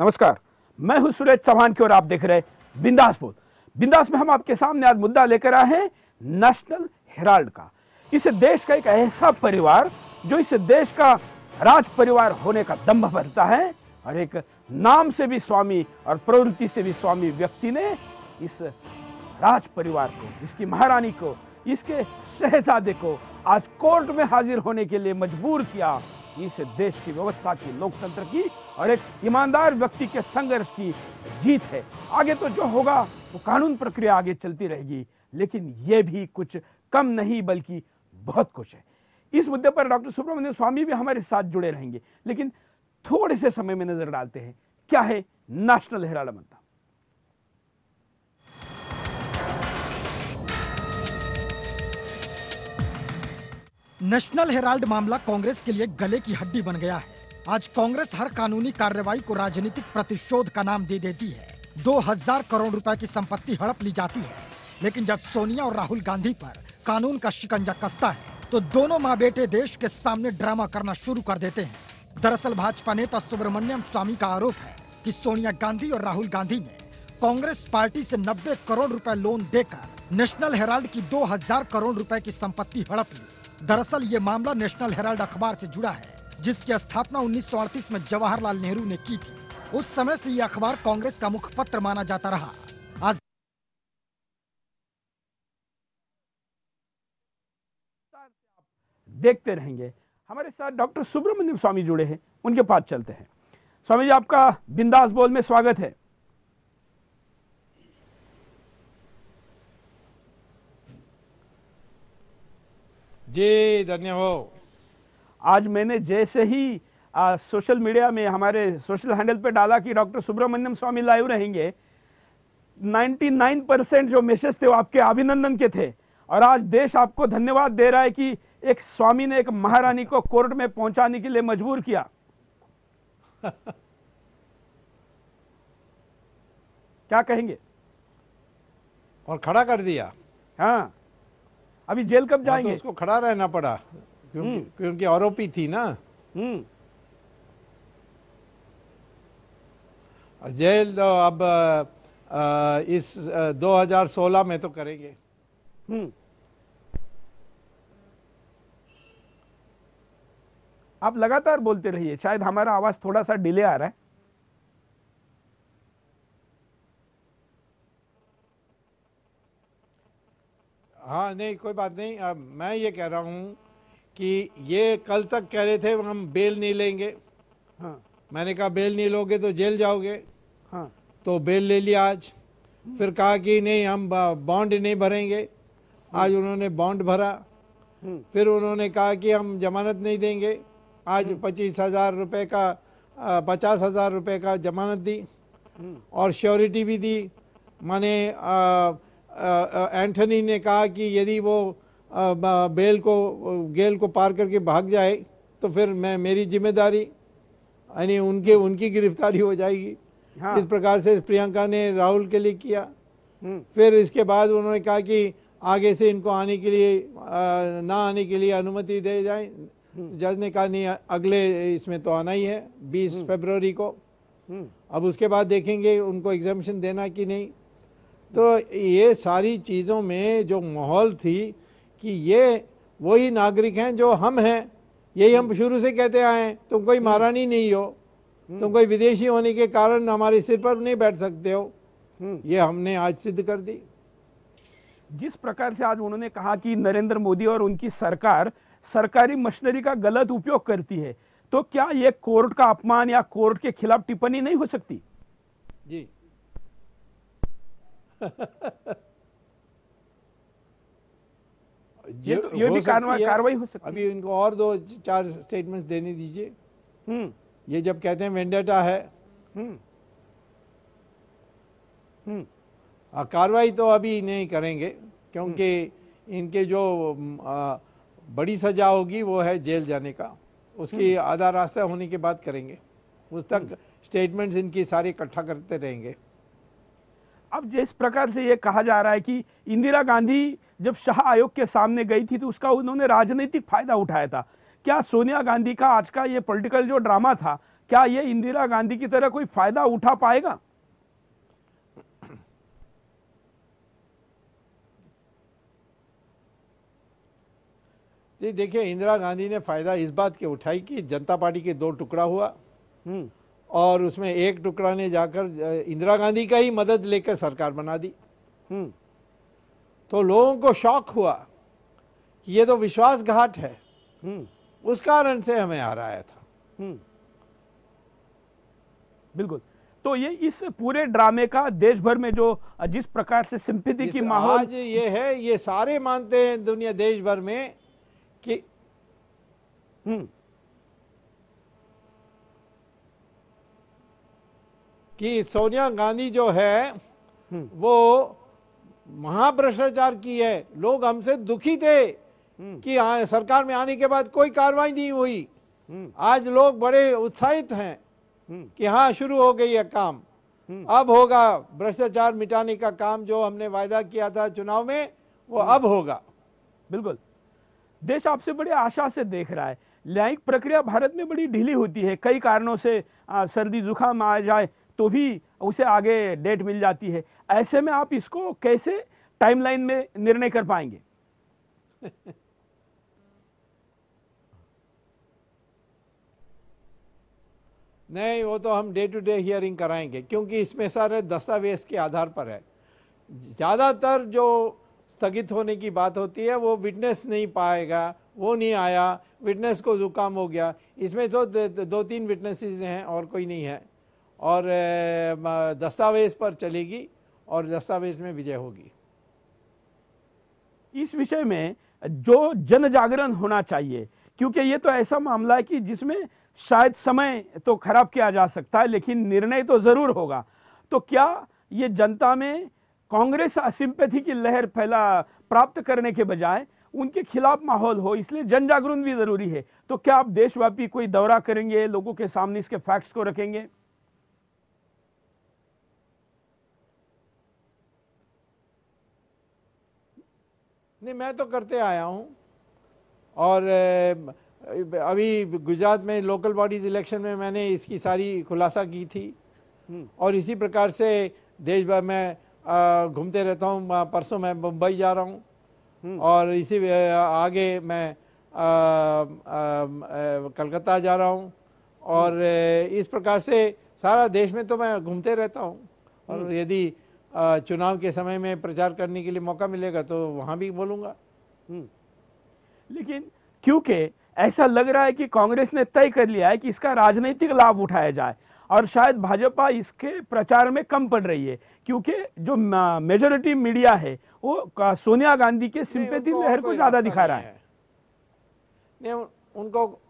नमस्कार, मैं हूं सुरेश चौहान की और आप देख रहे हैं बिंदास बोल। बिंदास में हम आपके सामने आज मुद्दा लेकर आए हैं नेशनल हेराल्ड का। इस देश का एक ऐसा परिवार जो इस देश का राज परिवार होने का दम्भ भरता है और एक नाम से भी स्वामी और प्रवृत्ति से भी स्वामी व्यक्ति ने इस राज परिवार को, इसकी महारानी को, इसके शहजादे को आज कोर्ट में हाजिर होने के लिए मजबूर किया। इस देश की व्यवस्था की, लोकतंत्र की और एक ईमानदार व्यक्ति के संघर्ष की जीत है। आगे तो जो होगा वो कानून प्रक्रिया आगे चलती रहेगी, लेकिन ये भी कुछ कम नहीं बल्कि बहुत कुछ है। इस मुद्दे पर डॉक्टर सुब्रमण्यम स्वामी भी हमारे साथ जुड़े रहेंगे, लेकिन थोड़े से समय में नजर डालते हैं क्या है नेशनल हेराल्ड मुद्दा। नेशनल हेराल्ड मामला कांग्रेस के लिए गले की हड्डी बन गया है। आज कांग्रेस हर कानूनी कार्रवाई को राजनीतिक प्रतिशोध का नाम दे देती है। 2000 करोड़ रुपए की संपत्ति हड़प ली जाती है, लेकिन जब सोनिया और राहुल गांधी पर कानून का शिकंजा कसता है तो दोनों माँ बेटे देश के सामने ड्रामा करना शुरू कर देते हैं। दरअसल भाजपा नेता सुब्रमण्यम स्वामी का आरोप है कि सोनिया गांधी और राहुल गांधी ने कांग्रेस पार्टी से 90 करोड़ रुपए लोन देकर नेशनल हेराल्ड की 2000 करोड़ रुपए की संपत्ति हड़प ली। दरअसल ये मामला नेशनल हेराल्ड अखबार से जुड़ा है, जिसकी स्थापना 1938 में जवाहरलाल नेहरू ने की थी। उस समय से ये अखबार कांग्रेस का मुखपत्र माना जाता रहा। आज देखते रहेंगे। हमारे साथ डॉक्टर सुब्रमण्यम स्वामी जुड़े हैं, उनके पास चलते हैं। स्वामी जी, आपका बिंदास बोल में स्वागत है। जी धन्य हो। आज मैंने जैसे ही सोशल मीडिया में हमारे सोशल हैंडल पे डाला कि डॉक्टर सुब्रमण्यम स्वामी लाइव रहेंगे, 99% जो मैसेज थे वो आपके अभिनंदन के थे। और आज देश आपको धन्यवाद दे रहा है कि एक स्वामी ने एक महारानी को कोर्ट में पहुंचाने के लिए मजबूर किया। क्या कहेंगे? और खड़ा कर दिया। हाँ, अभी जेल कब जाएंगे? तो उसको खड़ा रहना पड़ा क्योंकि आरोपी थी ना। जेल तो अब इस 2016 में तो करेंगे। आप लगातार बोलते रहिए, शायद हमारा आवाज थोड़ा सा डिले आ रहा है। हाँ नहीं, कोई बात नहीं। अब मैं ये कह रहा हूँ कि ये कल तक कह रहे थे हम बेल नहीं लेंगे। हाँ। मैंने कहा बेल नहीं लोगे तो जेल जाओगे। हाँ। तो बेल ले लिया आज। फिर कहा कि नहीं हम बॉन्ड नहीं भरेंगे। आज उन्होंने बॉन्ड भरा। फिर उन्होंने कहा कि हम जमानत नहीं देंगे। आज 25,000 रुपये का 50,000 रुपये का जमानत दी और श्योरिटी भी दी। माने एंथनी ने कहा कि यदि वो गेल को पार करके भाग जाए तो फिर मेरी जिम्मेदारी, यानी उनकी गिरफ्तारी हो जाएगी। हाँ। इस प्रकार से प्रियंका ने राहुल के लिए किया। फिर इसके बाद उन्होंने कहा कि आगे से इनको आने के लिए ना आने के लिए अनुमति दे जाए। जज ने कहा नहीं, अगले इसमें तो आना ही है 20 फरवरी को। अब उसके बाद देखेंगे उनको एग्जामिशन देना कि नहीं। तो ये सारी चीज़ों में जो माहौल थी कि ये वही नागरिक हैं जो हम हैं, यही हम शुरू से कहते आए हैं। तुम कोई महारानी नहीं हो, तुम कोई विदेशी होने के कारण हमारे सिर पर नहीं बैठ सकते हो। ये हमने आज सिद्ध कर दी। जिस प्रकार से आज उन्होंने कहा कि नरेंद्र मोदी और उनकी सरकार सरकारी मशीनरी का गलत उपयोग करती है, तो क्या ये कोर्ट का अपमान या कोर्ट के खिलाफ टिप्पणी नहीं हो सकती? जी ये भी कार्रवाई हो सकती है। अभी इनको और 2-4 स्टेटमेंट्स देने दीजिए। ये जब कहते हैं वेंडेटा है, कार्रवाई तो अभी नहीं करेंगे क्योंकि इनके जो बड़ी सजा होगी वो है जेल जाने का। उसकी आधा रास्ता होने के बाद करेंगे। उस तक स्टेटमेंट्स इनकी सारी इकट्ठा करते रहेंगे। अब जिस प्रकार से ये कहा जा रहा है कि इंदिरा गांधी जब शाह आयोग के सामने गई थी तो उसका उन्होंने राजनीतिक फायदा उठाया था, क्या सोनिया गांधी का आज का ये पॉलिटिकल जो ड्रामा था, क्या ये इंदिरा गांधी की तरह कोई फायदा उठा पाएगा? जी देखिए, इंदिरा गांधी ने फायदा इस बात के उठाई कि जनता पार्टी के दो टुकड़ा हुआ और उसमें एक टुकड़ा ने जाकर इंदिरा गांधी का ही मदद लेकर सरकार बना दी। तो लोगों को शौक हुआ कि ये तो विश्वासघात है, उस कारण से हमें हराया था। बिल्कुल। तो ये इस पूरे ड्रामे का देश भर में जो जिस प्रकार से सिंपैथी की माहौल आज ये है, ये सारे मानते हैं दुनिया देश भर में कि सोनिया गांधी जो है वो महाभ्रष्टाचार की है। लोग हमसे दुखी थे कि सरकार में आने के बाद कोई कार्रवाई नहीं हुई। आज लोग बड़े उत्साहित हैं कि हाँ, शुरू हो गई है काम, अब होगा भ्रष्टाचार मिटाने का काम, जो हमने वायदा किया था चुनाव में वो अब होगा। बिल्कुल, देश आपसे बड़ी आशा से देख रहा है। न्यायिक प्रक्रिया भारत में बड़ी ढीली होती है, कई कारणों से सर्दी जुकाम आ जाए तो भी उसे आगे डेट मिल जाती है। ऐसे में आप इसको कैसे टाइमलाइन में निर्णय कर पाएंगे? नहीं, वो तो हम डे टू डे हियरिंग कराएंगे, क्योंकि इसमें सारे दस्तावेज के आधार पर है। ज़्यादातर जो स्थगित होने की बात होती है वो विटनेस नहीं पाएगा, वो नहीं आया, विटनेस को जुकाम हो गया। इसमें तो दो तीन विटनेसेस हैं और कोई नहीं है, और दस्तावेज पर चलेगी और दस्तावेज में विजय होगी। इस विषय में जो जन जागरण होना चाहिए, क्योंकि ये तो ऐसा मामला है कि जिसमें शायद समय तो खराब किया जा सकता है लेकिन निर्णय तो जरूर होगा। तो क्या ये जनता में कांग्रेस सिंपैथी की लहर प्राप्त करने के बजाय उनके खिलाफ माहौल हो, इसलिए जन जागरण भी जरूरी है। तो क्या आप देशव्यापी कोई दौरा करेंगे, लोगों के सामने इसके फैक्ट्स को रखेंगे? नहीं, मैं तो करते आया हूँ, और अभी गुजरात में लोकल बॉडीज इलेक्शन में मैंने इसकी सारी खुलासा की थी, और इसी प्रकार से देश भर में घूमते रहता हूँ। परसों मैं मुंबई जा रहा हूँ, और इसी आगे मैं कलकत्ता जा रहा हूँ, और इस प्रकार से सारा देश में तो मैं घूमते रहता हूँ। और यदि चुनाव के समय में प्रचार करने के लिए मौका मिलेगा तो वहाँ भी बोलूँगा। लेकिन क्योंकि ऐसा लग रहा है कि कांग्रेस ने तय कर लिया है कि इसका राजनीतिक लाभ उठाया जाए, और शायद भाजपा इसके प्रचार में कम पड़ रही है, क्योंकि जो मेजॉरिटी मीडिया है वो सोनिया गांधी के सिंपैथी लहर को ज्यादा दिखा रहा है। नहीं, उनको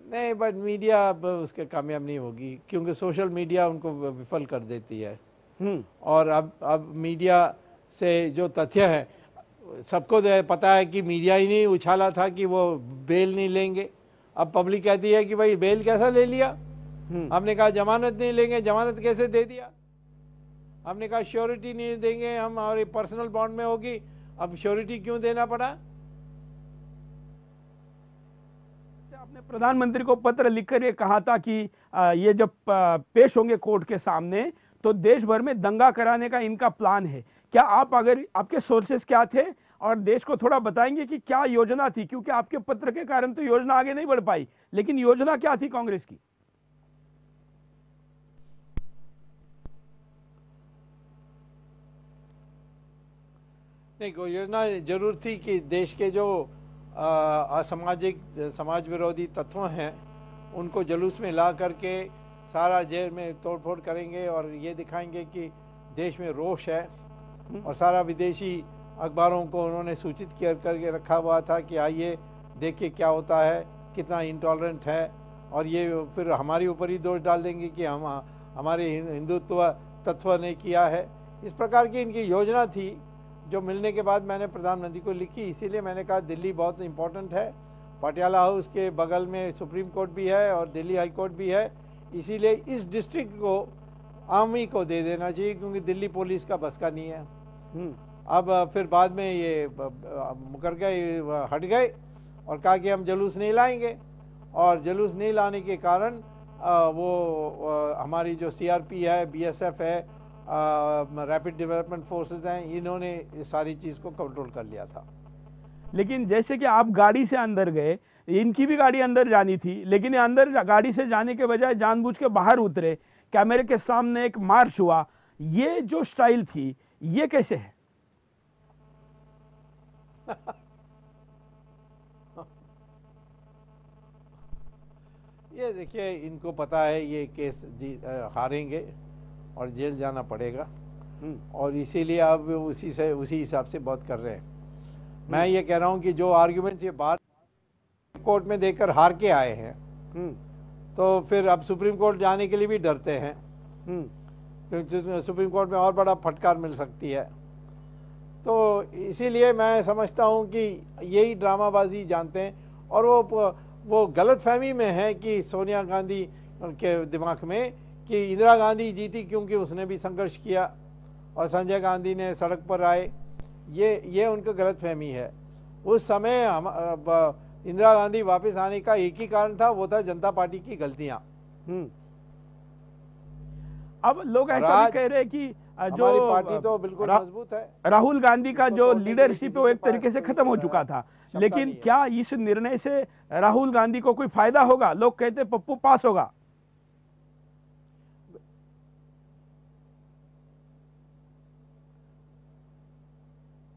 नहीं, बट मीडिया अब उसके कामयाब नहीं होगी, क्योंकि सोशल मीडिया उनको विफल कर देती है। और अब मीडिया से जो तथ्य है, सबको पता है कि मीडिया ही नहीं उछाला था कि वो बेल नहीं लेंगे। अब पब्लिक कहती है कि भाई बेल कैसा ले लिया, हमने कहा जमानत नहीं लेंगे, जमानत कैसे दे दिया, हमने कहा श्योरिटी नहीं देंगे, हम हमारे पर्सनल बॉन्ड में होगी, अब श्योरिटी क्यों देना पड़ा। आपने प्रधानमंत्री को पत्र लिखकर ये कहा था कि ये जब पेश होंगे कोर्ट के सामने तो देश भर में दंगा कराने का इनका प्लान है। क्या आप, अगर आपके सोर्सेस क्या थे और देश को थोड़ा बताएंगे कि क्या योजना थी, क्योंकि आपके पत्र के कारण तो योजना आगे नहीं बढ़ पाई, लेकिन योजना क्या थी कांग्रेस की? नहीं, कोई योजना जरूर थी कि देश के जो असामाजिक समाज विरोधी तत्व हैं उनको जुलूस में ला करके सारा जेल में तोड़फोड़ करेंगे और ये दिखाएंगे कि देश में रोष है। और सारा विदेशी अखबारों को उन्होंने सूचित करके रखा हुआ था कि आइए देखिए क्या होता है, कितना इंटॉलरेंट है, और ये फिर हमारे ऊपर ही दोष डाल देंगे कि हम हमारे हिंदुत्व तत्व ने किया है। इस प्रकार की इनकी योजना थी, जो मिलने के बाद मैंने प्रधानमंत्री को लिखी। इसीलिए मैंने कहा दिल्ली बहुत इम्पोर्टेंट है, पटियाला हाउस के बगल में सुप्रीम कोर्ट भी है और दिल्ली हाई कोर्ट भी है, इसीलिए इस डिस्ट्रिक्ट को आर्मी को दे देना चाहिए, क्योंकि दिल्ली पुलिस का बस का नहीं है। अब फिर बाद में ये मुकर गए, हट गए, और कहा कि हम जुलूस नहीं लाएंगे, और जुलूस नहीं लाने के कारण हमारी जो सीआरपी है, बीएसएफ है, रैपिड डेवलपमेंट फोर्सेस हैं, इन्होंने इस सारी चीज़ को कंट्रोल कर लिया था। लेकिन जैसे कि आप गाड़ी से अंदर गए, इनकी भी गाड़ी अंदर जानी थी, लेकिन ये अंदर गाड़ी से जाने के बजाय जानबूझ के बाहर उतरे, कैमरे के सामने एक मार्च हुआ। ये जो स्टाइल थी, ये कैसे है? ये देखिए, इनको पता है ये केस हारेंगे और जेल जाना पड़ेगा, और इसीलिए अब उसी हिसाब से बात कर रहे हैं। मैं ये कह रहा हूँ कि जो आर्ग्यूमेंट्स ये बात कोर्ट में देकर हार के आए हैं, तो फिर अब सुप्रीम कोर्ट जाने के लिए भी डरते हैं, क्योंकि सुप्रीम कोर्ट में और बड़ा फटकार मिल सकती है। तो इसीलिए मैं समझता हूँ कि यही ड्रामाबाजी जानते हैं, और वो गलत फहमी में है कि सोनिया गांधी के दिमाग में कि इंदिरा गांधी जीती क्योंकि उसने भी संघर्ष किया और संजय गांधी ने सड़क पर आए। ये उनका गलत फहमी है। उस समय इंदिरा गांधी वापस आने का एक ही कारण था, वो था जनता पार्टी की गलतियां। अब लोग ऐसा भी कह रहे हैं कि जो हमारी पार्टी तो बिल्कुल मजबूत है, राहुल गांधी का जो लीडरशिप है वो एक तरीके से खत्म हो चुका था, लेकिन क्या इस निर्णय से राहुल गांधी को कोई फायदा होगा? लोग कहते पप्पू पास होगा।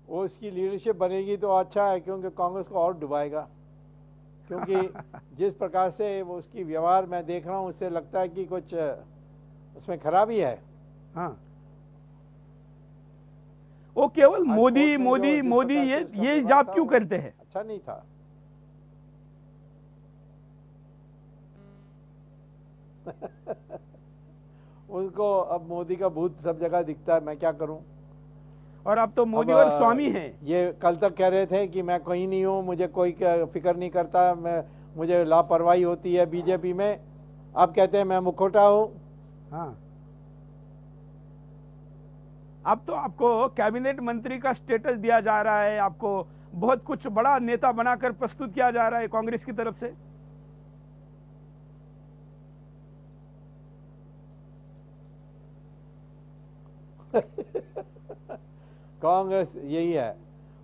वो उसकी लीडरशिप बनेगी तो अच्छा है, क्योंकि कांग्रेस को और डुबाएगा। क्योंकि जिस प्रकार से वो उसकी व्यवहार मैं देख रहा हूँ, उससे लगता है कि कुछ उसमें खराबी है। हाँ, वो केवल मोदी मोदी मोदी ये जाप क्यों करते हैं? अच्छा नहीं था। उनको अब मोदी का भूत सब जगह दिखता है, मैं क्या करूं। और अब तो मोदी और स्वामी हैं। ये कल तक कह रहे थे कि मैं कहीं नहीं हूं, मुझे कोई फिक्र नहीं करता, मुझे लापरवाही होती है बीजेपी में। अब कहते हैं मैं मुखौटा हूं। हाँ, अब तो आपको कैबिनेट मंत्री का स्टेटस दिया जा रहा है, आपको बहुत कुछ बड़ा नेता बनाकर प्रस्तुत किया जा रहा है कांग्रेस की तरफ से। कांग्रेस यही है,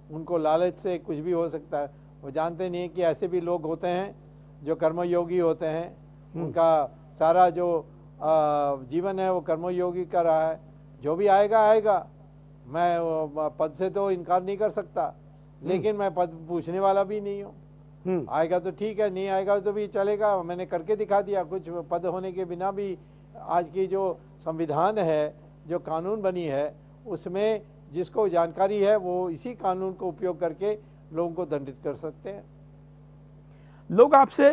उनको लालच से कुछ भी हो सकता है। वो जानते नहीं कि ऐसे भी लोग होते हैं जो कर्मयोगी होते हैं, उनका सारा जो जीवन है वो कर्मयोगी का रहा है। जो भी आएगा आएगा, मैं पद से तो इनकार नहीं कर सकता, लेकिन मैं पद पूछने वाला भी नहीं हूँ। आएगा तो ठीक है, नहीं आएगा तो भी चलेगा, मैंने करके दिखा दिया। कुछ पद होने के बिना भी आज की जो संविधान है, जो कानून बनी है, उसमें जिसको जानकारी है वो इसी कानून को उपयोग करके लोगों को दंडित कर सकते हैं। लोग आपसे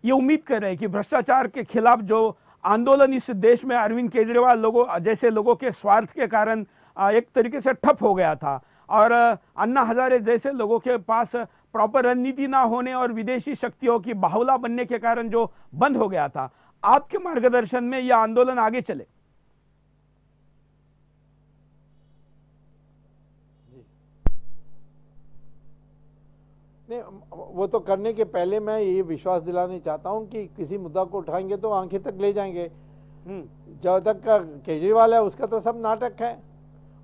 ये उम्मीद कर रहे हैं कि भ्रष्टाचार के खिलाफ जो आंदोलन इस देश में अरविंद केजरीवाल जैसे लोगों के स्वार्थ के कारण एक तरीके से ठप हो गया था, और अन्ना हजारे जैसे लोगों के पास प्रॉपर रणनीति ना होने और विदेशी शक्तियों की बाहुला बनने के कारण जो बंद हो गया था, आपके मार्गदर्शन में यह आंदोलन आगे चले? नहीं, वो तो करने के पहले मैं ये विश्वास दिलाना चाहता हूँ कि किसी मुद्दा को उठाएंगे तो आंखें तक ले जाएंगे। जब तक का केजरीवाल है उसका तो सब नाटक है।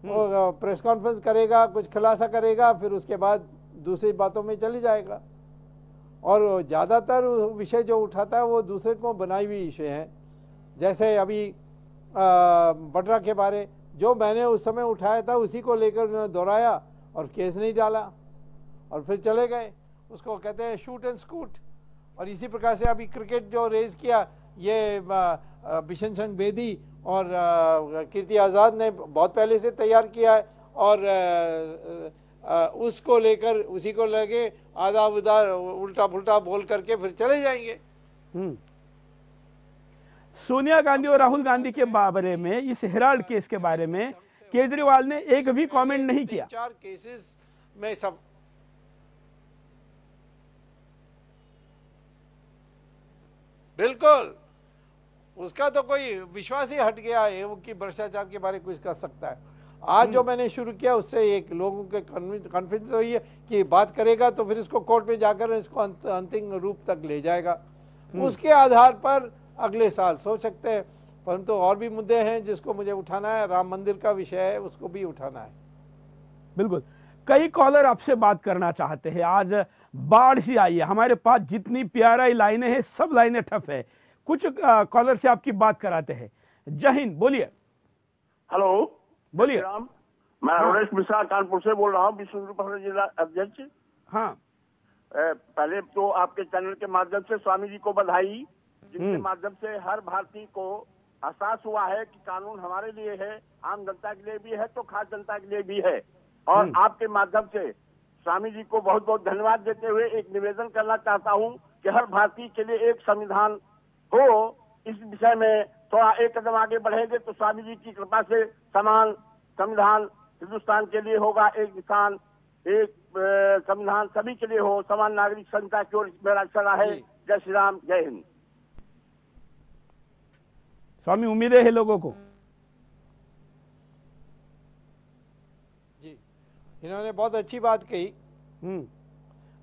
वो प्रेस कॉन्फ्रेंस करेगा, कुछ खुलासा करेगा, फिर उसके बाद दूसरी बातों में चली जाएगा, और ज़्यादातर विषय जो उठाता है वो दूसरे को बनाई हुई विषय हैं। जैसे अभी बटरा के बारे, जो मैंने उस समय उठाया था उसी को लेकर उन्होंने दोहराया और केस नहीं डाला और फिर चले गए। उसको कहते हैं शूट एंड स्कूट। और इसी प्रकार से अभी क्रिकेट जो रेज किया, ये बिशन सिंह बेदी और कीर्ति आज़ाद ने बहुत पहले से तैयार किया है, और उसको लेकर उसी को लगे आधा उधर उल्टा पुल्टा बोल करके फिर चले जाएंगे। सोनिया गांधी और राहुल गांधी के बारे में, इस हेराल्ड केस के बारे में केजरीवाल ने एक भी कमेंट नहीं किया। 4 केसेस में सब बिल्कुल, उसका तो कोई विश्वास ही हट गया है वो कि भ्रष्टाचार के बारे में कुछ कर सकता है। आज जो मैंने शुरू किया उससे एक लोगों के कॉन्फिडेंस हुई है कि बात करेगा तो फिर इसको कोर्ट में जाकर इसको अंतिम रूप तक ले जाएगा। उसके आधार पर अगले साल सोच सकते हैं, परंतु और भी मुद्दे हैं जिसको मुझे उठाना है। राम मंदिर का विषय है, उसको भी उठाना है। बिल्कुल, कई कॉलर आपसे बात करना चाहते हैं। आज बाढ़ सी आई है, हमारे पास जितनी प्यारी लाइनें हैं सब लाइनें ठप है। कुछ कॉलर से आपकी बात कराते हैं। जय हिंद, बोलिए। हेलो, बोलिए। मैं रोनेश मिश्रा कानपुर से बोल रहा हूँ, विश्व हिंदू परिषद जिला अध्यक्ष। हाँ, पहले तो आपके चैनल के माध्यम से स्वामी जी को बधाई, जिनके माध्यम से हर भारतीय को एहसास हुआ है कि कानून हमारे लिए है, आम जनता के लिए भी है तो खास जनता के लिए भी है। और आपके माध्यम से स्वामी जी को बहुत बहुत धन्यवाद देते हुए एक निवेदन करना चाहता हूँ कि हर भारतीय के लिए एक संविधान हो। इस विषय में थोड़ा एक कदम आगे बढ़ेंगे तो स्वामी जी की कृपा से समान संविधान हिंदुस्तान के लिए होगा। एक इंसान, एक संविधान सभी के लिए हो, समान नागरिक संहिता की ओर मेरा सलाह है। जय श्री राम, जय हिंद। स्वामी, उम्मीदें है लोगों को। जी, इन्होंने बहुत अच्छी बात कही।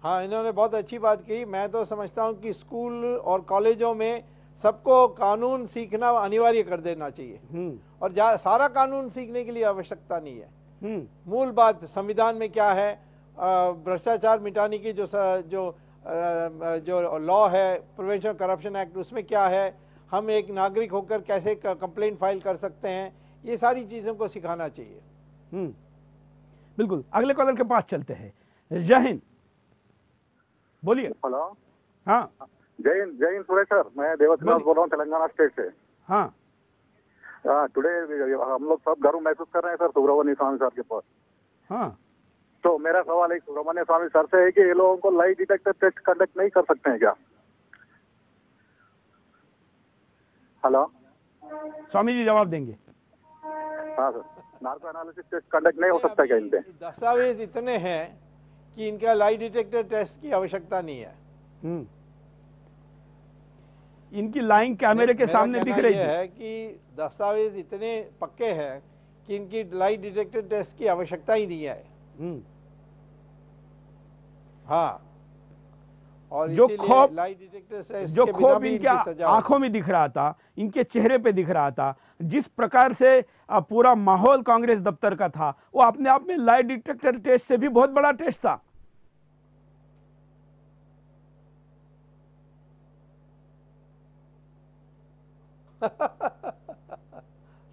हाँ, इन्होंने बहुत अच्छी बात कही। मैं तो समझता हूँ कि स्कूल और कॉलेजों में सबको कानून सीखना अनिवार्य कर देना चाहिए। और सारा कानून सीखने के लिए आवश्यकता नहीं है। मूल बात संविधान में क्या है, भ्रष्टाचार मिटाने की जो लॉ है, प्रिवेंशन करप्शन एक्ट, उसमें क्या है, हम एक नागरिक होकर कैसे कंप्लेंट फाइल कर सकते हैं, ये सारी चीज़ों को सिखाना चाहिए। बिल्कुल, अगले कॉलर के पास चलते हैं। जय हिंद, बोलिए। हेलो, हाँ, जय हिंद सुरेश सर, मैं देवश्रीनाथ बोल रहा हूँ तेलंगाना स्टेट से। हाँ, टुडे हम लोग सब गर्व महसूस कर रहे हैं सर सुब्रमण्य स्वामी सर के पास। हाँ, तो मेरा सवाल एक सुब्रमण्य स्वामी सर से है कि ये लोगों को लाई डिटेक्टर टेस्ट कंडक्ट नहीं कर सकते हैं क्या? हेलो, स्वामी जी जवाब देंगे। हाँ sir, narco analysis test conduct नहीं हो सकता क्या इनपे? दस्तावेज इतने हैं कि इनका लाई डिटेक्टर टेस्ट की आवश्यकता नहीं है। इनकी लाइन कैमरे के सामने दिख रही है कि दस्तावेज इतने पक्के हैं कि इनकी लाई डिटेक्टर टेस्ट की आवश्यकता ही नहीं है। हाँ, और जो खौफ, लाई डिटेक्टर टेस्ट जो के बिना खौफ भी इनके आंखों में दिख रहा था, इनके चेहरे पे दिख रहा था, जिस प्रकार से पूरा माहौल कांग्रेस दफ्तर का था, वो अपने आप में लाई डिटेक्टर टेस्ट से भी बहुत बड़ा टेस्ट था।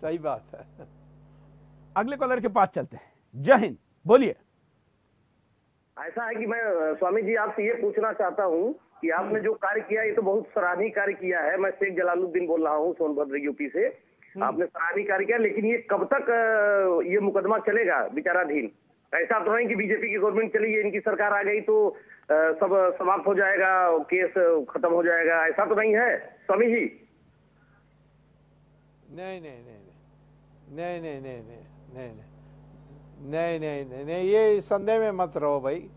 सही बात है। अगले कॉलर के पास चलते हैं। जय हिंद, बोलिए। ऐसा है कि मैं स्वामी जी आपसे ये पूछना चाहता हूँ कि आपने जो कार्य किया, ये तो बहुत सराहनीय कार्य किया है। मैं शेख जलालुद्दीन बोल रहा हूँ, सोनभद्र यूपी से। आपने सराहनीय कार्य किया, लेकिन ये कब तक ये मुकदमा चलेगा विचाराधीन? ऐसा तो नहीं कि बीजेपी की गवर्नमेंट चली गई, इनकी सरकार आ गई तो सब समाप्त हो जाएगा, केस खत्म हो जाएगा, ऐसा तो नहीं है स्वामी जी? नहीं नहीं नहीं नहीं नहीं नहीं नहीं नहीं नहीं नहीं नहीं, ये संदेह में मत रहो भाई।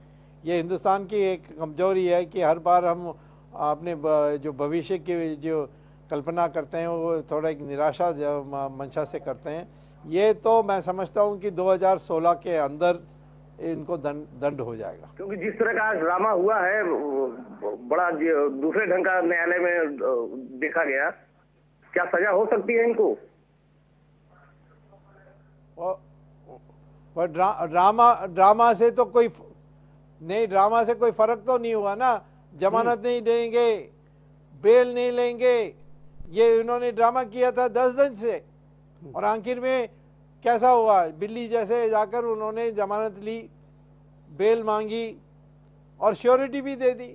ये हिंदुस्तान की एक कमजोरी है कि हर बार हम अपने जो भविष्य की जो कल्पना करते हैं वो थोड़ा एक निराशा मंशा से करते हैं। ये तो मैं समझता हूँ कि 2016 के अंदर इनको दंड हो जाएगा, क्योंकि जिस तरह का ड्रामा हुआ है बड़ा दूसरे ढंग का न्यायालय में देखा गया। क्या सजा हो सकती है इनको? और ड्रामा से तो कोई नहीं, ड्रामा से कोई फर्क तो नहीं हुआ ना। जमानत नहीं देंगे, बेल नहीं लेंगे, ये इन्होंने ड्रामा किया था 10 दिन से। और आखिर में कैसा हुआ? बिल्ली जैसे जाकर उन्होंने जमानत ली, बेल मांगी और श्योरिटी भी दे दी।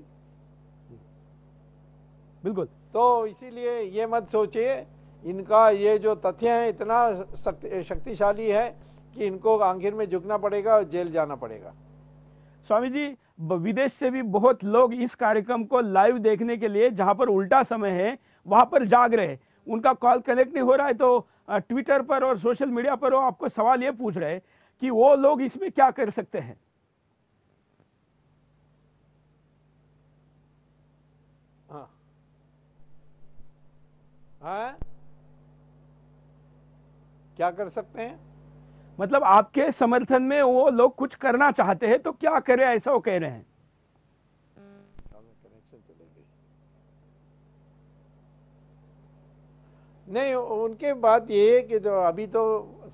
बिल्कुल। तो इसीलिए ये मत सोचिए, इनका ये जो तथ्य है इतना शक्तिशाली है कि इनको आखिर में झुकना पड़ेगा और जेल जाना पड़ेगा। स्वामी जी, विदेश से भी बहुत लोग इस कार्यक्रम को लाइव देखने के लिए, जहां पर उल्टा समय है वहां पर जाग रहे हैं, उनका कॉल कनेक्ट नहीं हो रहा है, तो ट्विटर पर और सोशल मीडिया पर वो आपको सवाल ये पूछ रहे हैं कि वो लोग इसमें क्या कर सकते हैं। हाँ, क्या कर सकते हैं? मतलब आपके समर्थन में वो लोग कुछ करना चाहते हैं तो क्या करें, ऐसा वो कह रहे हैं। नहीं, उनके बात ये है कि जो अभी तो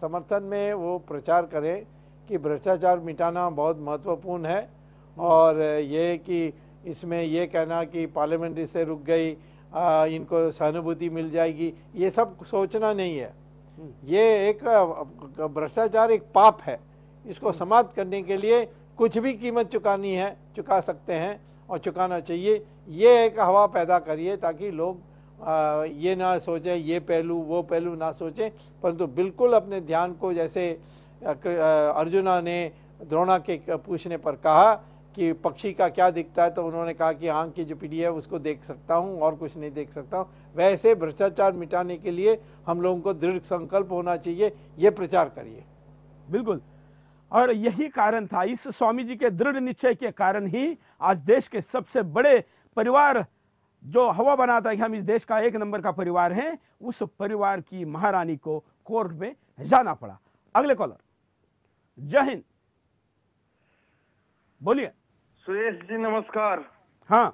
समर्थन में वो प्रचार करें कि भ्रष्टाचार मिटाना बहुत महत्वपूर्ण है, और ये कि इसमें ये कहना कि पार्लियामेंट इससे रुक गई, इनको सहानुभूति मिल जाएगी, ये सब सोचना नहीं है। ये एक भ्रष्टाचार एक पाप है, इसको समाप्त करने के लिए कुछ भी कीमत चुकानी है, चुका सकते हैं और चुकाना चाहिए। ये एक हवा पैदा करिए ताकि लोग ये ना सोचें, ये पहलू वो पहलू ना सोचें, परंतु बिल्कुल अपने ध्यान को, जैसे अर्जुना ने द्रोणा के पूछने पर कहा कि पक्षी का क्या दिखता है, तो उन्होंने कहा कि आंख की जो पीढ़ी है उसको देख सकता हूं और कुछ नहीं देख सकता हूं। वैसे भ्रष्टाचार मिटाने के लिए हम लोगों को दृढ़ संकल्प होना चाहिए, ये प्रचार करिए। बिल्कुल, और यही कारण था, इस स्वामी जी के दृढ़ निश्चय के कारण ही आज देश के सबसे बड़े परिवार जो हवा बनाता है कि हम इस देश का एक नंबर का परिवार हैं, उस परिवार की महारानी को कोर्ट में जाना पड़ा। अगले कॉलर, जय हिंद, बोलिए। सुरेश जी नमस्कार। हाँ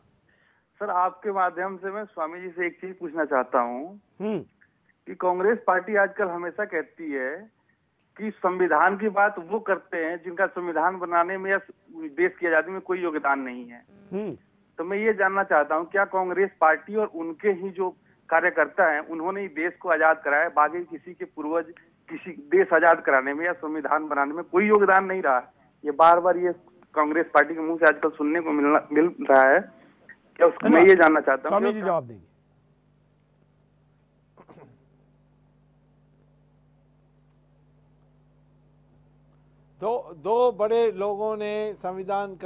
सर, आपके माध्यम से मैं स्वामी जी से एक चीज पूछना चाहता हूँ कि कांग्रेस पार्टी आजकल हमेशा कहती है कि संविधान की बात वो करते हैं जिनका संविधान बनाने में या देश की आजादी में कोई योगदान नहीं है। तो मैं ये जानना चाहता हूँ, क्या कांग्रेस पार्टी और उनके ही जो कार्यकर्ता हैं उन्होंने ही देश को आजाद कराया, बाकी किसी के पूर्वज किसी देश आजाद कराने में या संविधान बनाने में कोई योगदान नहीं रहा? ये बार बार ये कांग्रेस पार्टी के मुंह से आजकल सुनने को मिल रहा है। क्या उसको मैं ये जानना चाहता हूँ। स्वामी जी जवाब देंगे। दो बड़े लोगों ने संविधान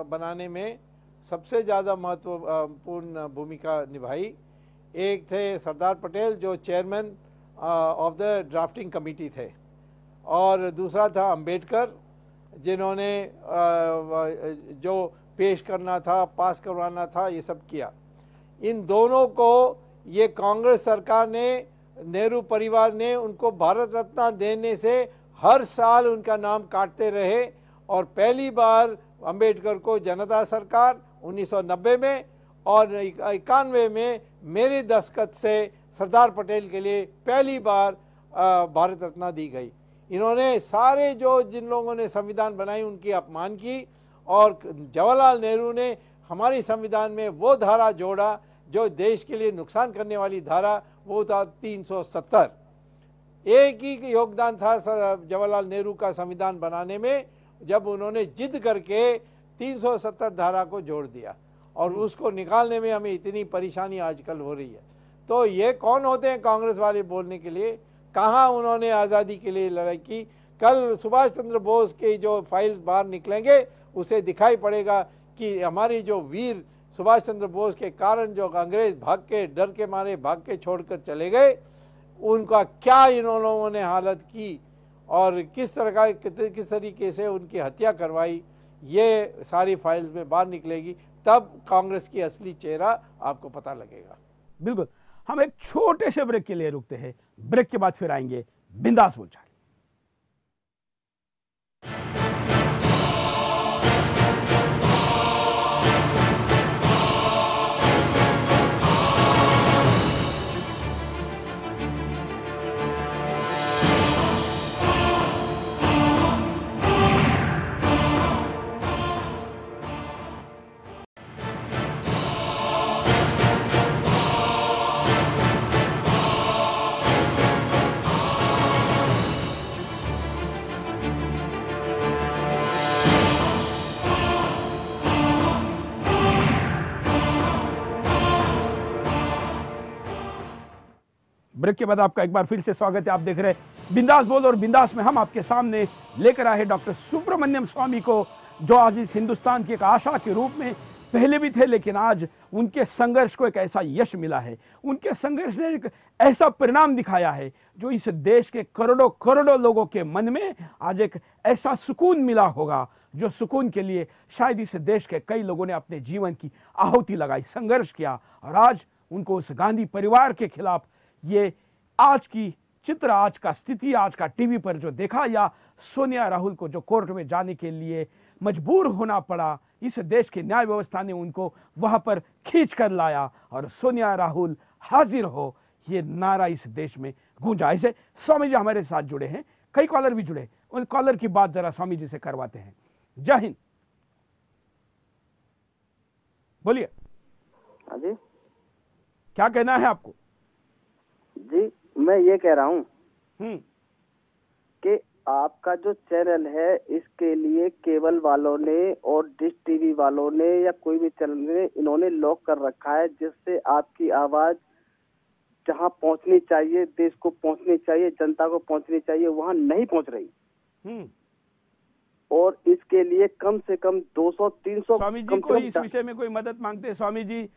बनाने में सबसे ज़्यादा महत्वपूर्ण भूमिका निभाई। एक थे सरदार पटेल जो chairman of the drafting committee थे, और दूसरा था अंबेडकर जिन्होंने जो पेश करना था, पास करवाना था, ये सब किया। इन दोनों को ये कांग्रेस सरकार ने, नेहरू परिवार ने उनको भारत रत्न देने से हर साल उनका नाम काटते रहे, और पहली बार अंबेडकर को जनता सरकार 1990 में और 91 में मेरे दस्तखत से सरदार पटेल के लिए पहली बार भारत रत्न दी गई। इन्होंने सारे जो जिन लोगों ने संविधान बनाई उनकी अपमान की, और जवाहरलाल नेहरू ने हमारी संविधान में वो धारा जोड़ा जो देश के लिए नुकसान करने वाली धारा, वो था 370। एक ही योगदान था जवाहरलाल नेहरू का संविधान बनाने में, जब उन्होंने जिद करके 370 धारा को जोड़ दिया, और उसको निकालने में हमें इतनी परेशानी आजकल हो रही है। तो ये कौन होते हैं कांग्रेस वाले बोलने के लिए? कहाँ उन्होंने आज़ादी के लिए लड़ाई की? कल सुभाष चंद्र बोस के जो फाइल्स बाहर निकलेंगे उसे दिखाई पड़ेगा कि हमारी जो वीर सुभाष चंद्र बोस के कारण जो अंग्रेज भाग के, डर के मारे भाग के छोड़कर चले गए, उनका क्या इन लोगों ने हालत की और किस तरह का किस तरीके से उनकी हत्या करवाई, ये सारी फाइल्स में बाहर निकलेगी, तब कांग्रेस की असली चेहरा आपको पता लगेगा। बिल्कुल, हम एक छोटे से ब्रेक के लिए रुकते हैं, ब्रेक के बाद फिर आएंगे बिंदास बोलचाल। ब्रेक के बाद आपका एक बार फिर से स्वागत है। आप देख रहे हैं बिंदास बोल, और बिंदास में हम आपके सामने लेकर आए डॉक्टर सुब्रमण्यम स्वामी को, जो आज इस हिंदुस्तान की एक आशा के रूप में पहले भी थे, लेकिन आज उनके संघर्ष को एक ऐसा यश मिला है, उनके संघर्ष ने एक ऐसा परिणाम दिखाया है जो इस देश के करोड़ों करोड़ों लोगों के मन में आज एक ऐसा सुकून मिला होगा, जो सुकून के लिए शायद इस देश के कई लोगों ने अपने जीवन की आहुति लगाई, संघर्ष किया, और आज उनको उस गांधी परिवार के खिलाफ ये आज की चित्र, आज का स्थिति, आज का टीवी पर जो देखा, या सोनिया राहुल को जो कोर्ट में जाने के लिए मजबूर होना पड़ा, इस देश की न्याय व्यवस्था ने उनको वहां पर खींच कर लाया और सोनिया राहुल हाजिर हो, ये नारा इस देश में गूंजा। ऐसे स्वामी जी हमारे साथ जुड़े हैं, कई कॉलर भी जुड़े, उन कॉलर की बात जरा स्वामी जी से करवाते हैं। जय हिंद, बोलिए। हाँ जी, क्या कहना है आपको? जी मैं ये कह रहा हूँ कि आपका जो चैनल है, इसके लिए केबल वालों ने और डिश टीवी वालों ने या कोई भी चैनल ने इन्होंने लॉक कर रखा है, जिससे आपकी आवाज जहाँ पहुंचनी चाहिए, देश को पहुंचनी चाहिए, जनता को पहुंचनी चाहिए, वहाँ नहीं पहुंच रही। और इसके लिए कम से कम 200-300 स्वामी जी को इस विषय में कोई मदद मांगते हैं? स्वामी जी,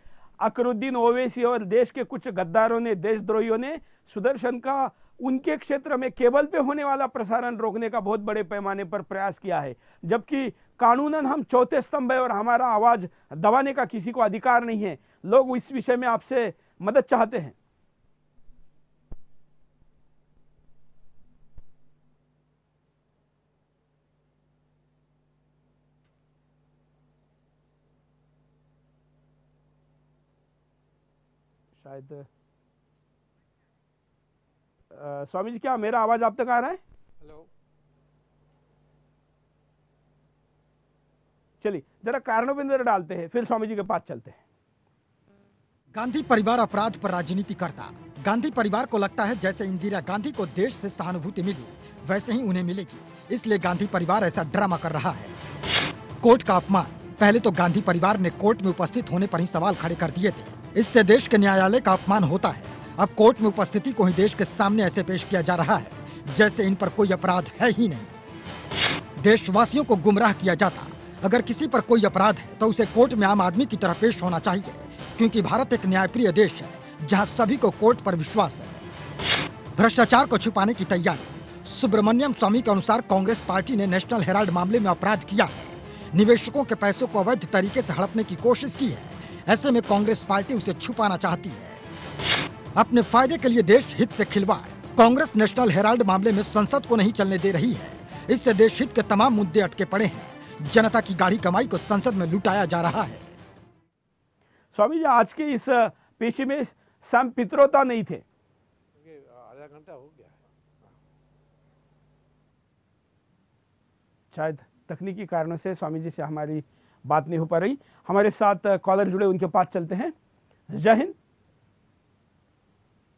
अकरुद्दीन ओवैसी और देश के कुछ गद्दारों ने, देशद्रोहियों ने सुदर्शन का उनके क्षेत्र में केबल पे होने वाला प्रसारण रोकने का बहुत बड़े पैमाने पर प्रयास किया है, जबकि कानूनन हम चौथे स्तंभ है और हमारा आवाज दबाने का किसी को अधिकार नहीं है। लोग इस विषय में आपसे मदद चाहते हैं। शायद स्वामी जी, क्या मेरा आवाज आप तक आ रहा है? हेलो, चलिए जरा कारणों पे नजर डालते हैं, फिर स्वामी जी के पास चलते हैं। गांधी परिवार अपराध पर राजनीति करता। गांधी परिवार को लगता है जैसे इंदिरा गांधी को देश से सहानुभूति मिली, वैसे ही उन्हें मिलेगी, इसलिए गांधी परिवार ऐसा ड्रामा कर रहा है। कोर्ट का अपमान। पहले तो गांधी परिवार ने कोर्ट में उपस्थित होने पर ही सवाल खड़े कर दिए थे। इससे देश के न्यायालय का अपमान होता है। अब कोर्ट में उपस्थिति को ही देश के सामने ऐसे पेश किया जा रहा है जैसे इन पर कोई अपराध है ही नहीं। देशवासियों को गुमराह किया जाता। अगर किसी पर कोई अपराध है तो उसे कोर्ट में आम आदमी की तरह पेश होना चाहिए, क्योंकि भारत एक न्यायप्रिय देश है जहां सभी को कोर्ट पर विश्वास है। भ्रष्टाचार को छुपाने की तैयारी। सुब्रमण्यम स्वामी के अनुसार कांग्रेस पार्टी ने नेशनल हेराल्ड मामले में अपराध किया है, निवेशकों के पैसों को अवैध तरीके से हड़पने की कोशिश की है। ऐसे में कांग्रेस पार्टी उसे छुपाना चाहती है, अपने फायदे के लिए देश हित से खिलवाड़। कांग्रेस नेशनल हेराल्ड मामले में संसद को नहीं चलने दे रही है, इससे देश हित के तमाम मुद्दे अटके पड़े हैं। जनता की गाढ़ी कमाई को संसद में लुटाया जा रहा है। स्वामी जी, आज के इस पेशी में सैम पित्रोदा नहीं थे। आधा घंटा हो गया है। शायद तकनीकी कारणों से स्वामी जी से हमारी बात नहीं हो पा रही। हमारे साथ कॉलर जुड़े, उनके पास चलते हैं। जय हिंद,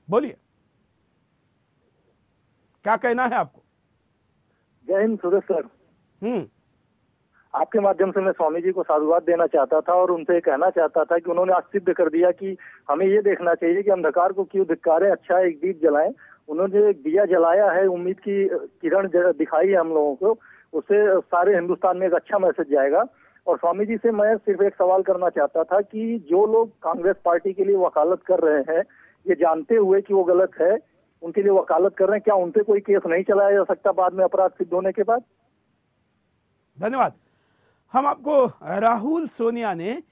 बोलिए, क्या कहना है आपको? जय हिंद सुरेश सर। आपके माध्यम से मैं स्वामी जी को साधुवाद देना चाहता था और उनसे कहना चाहता था कि उन्होंने आज सिद्ध कर दिया कि हमें ये देखना चाहिए कि अंधकार को क्यों धिक्कारें, अच्छा एक दीप जलाएं। उन्होंने एक दिया जलाया है, उम्मीद की किरण दिखाई है हम लोगों को, उससे सारे हिंदुस्तान में एक अच्छा मैसेज जाएगा। और स्वामी जी से मैं सिर्फ एक सवाल करना चाहता था कि जो लोग कांग्रेस पार्टी के लिए वकालत कर रहे हैं, ये जानते हुए कि वो गलत है, उनके लिए वकालत कर रहे हैं, क्या उनपे कोई केस नहीं चलाया जा सकता बाद में अपराध सिद्ध होने के बाद? धन्यवाद। हम आपको राहुल सोनिया ने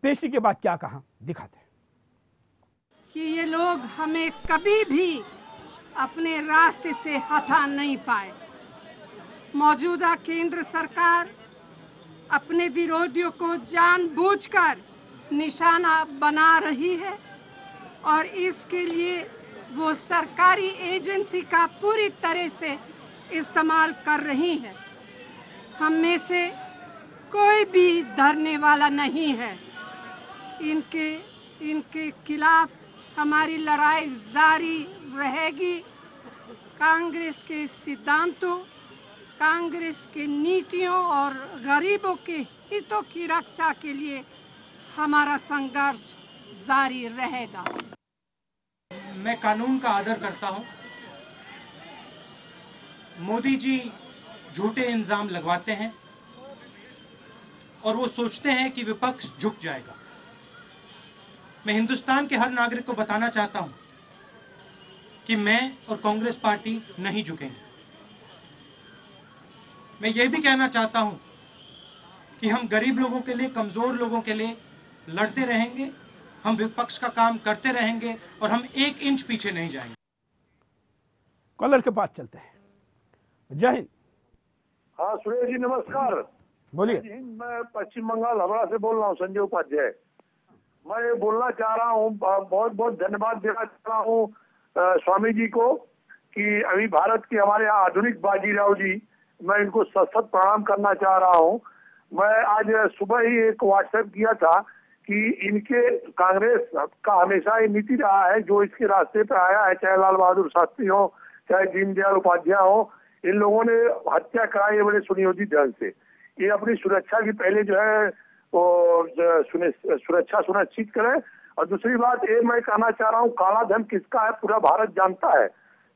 पेशी के बाद क्या कहा दिखाते हैं। कि ये लोग हमें कभी भी अपने रास्ते से हटा नहीं पाए। मौजूदा केंद्र सरकार अपने विरोधियों को जानबूझकर निशाना बना रही है और इसके लिए वो सरकारी एजेंसी का पूरी तरह से इस्तेमाल कर रही है। हम में से कोई भी डरने वाला नहीं है। इनके खिलाफ हमारी लड़ाई जारी रहेगी। कांग्रेस के सिद्धांतों, कांग्रेस के नीतियों और गरीबों के हितों की रक्षा के लिए हमारा संघर्ष जारी रहेगा। मैं कानून का आदर करता हूं। मोदी जी झूठे इल्जाम लगवाते हैं और वो सोचते हैं कि विपक्ष झुक जाएगा। मैं हिंदुस्तान के हर नागरिक को बताना चाहता हूं कि मैं और कांग्रेस पार्टी नहीं झुकेंगे। मैं ये भी कहना चाहता हूं कि हम गरीब लोगों के लिए, कमजोर लोगों के लिए लड़ते रहेंगे, हम विपक्ष का काम करते रहेंगे और हम 1 इंच पीछे नहीं जाएंगे। कॉलर के पास चलते हैं। जय हिंद। हाँ सुरेश जी नमस्कार। बोलिए। मैं पश्चिम बंगाल हवड़ा से बोल रहा हूँ, संजय उपाध्याय। मैं ये बोलना चाह रहा हूँ, बहुत बहुत धन्यवाद देना चाह रहा हूँ स्वामी जी को कि अभी भारत के हमारे यहाँ आधुनिक बाजीराव जी, मैं इनको सशक्त प्रणाम करना चाह रहा हूँ। मैं आज सुबह ही एक व्हाट्सएप किया था कि इनके कांग्रेस का हमेशा ये नीति रहा है जो इसके रास्ते पे आया है, चाहे लाल बहादुर शास्त्री हो चाहे दीनदयाल उपाध्याय हो, इन लोगों ने हत्या कराई है बड़े सुनियोजित ढंग से। ये अपनी सुरक्षा की पहले जो है वो सुरक्षा सुनिश्चित करें। और दूसरी बात ये मैं कहना चाह रहा हूँ, काला धन किसका है पूरा भारत जानता है।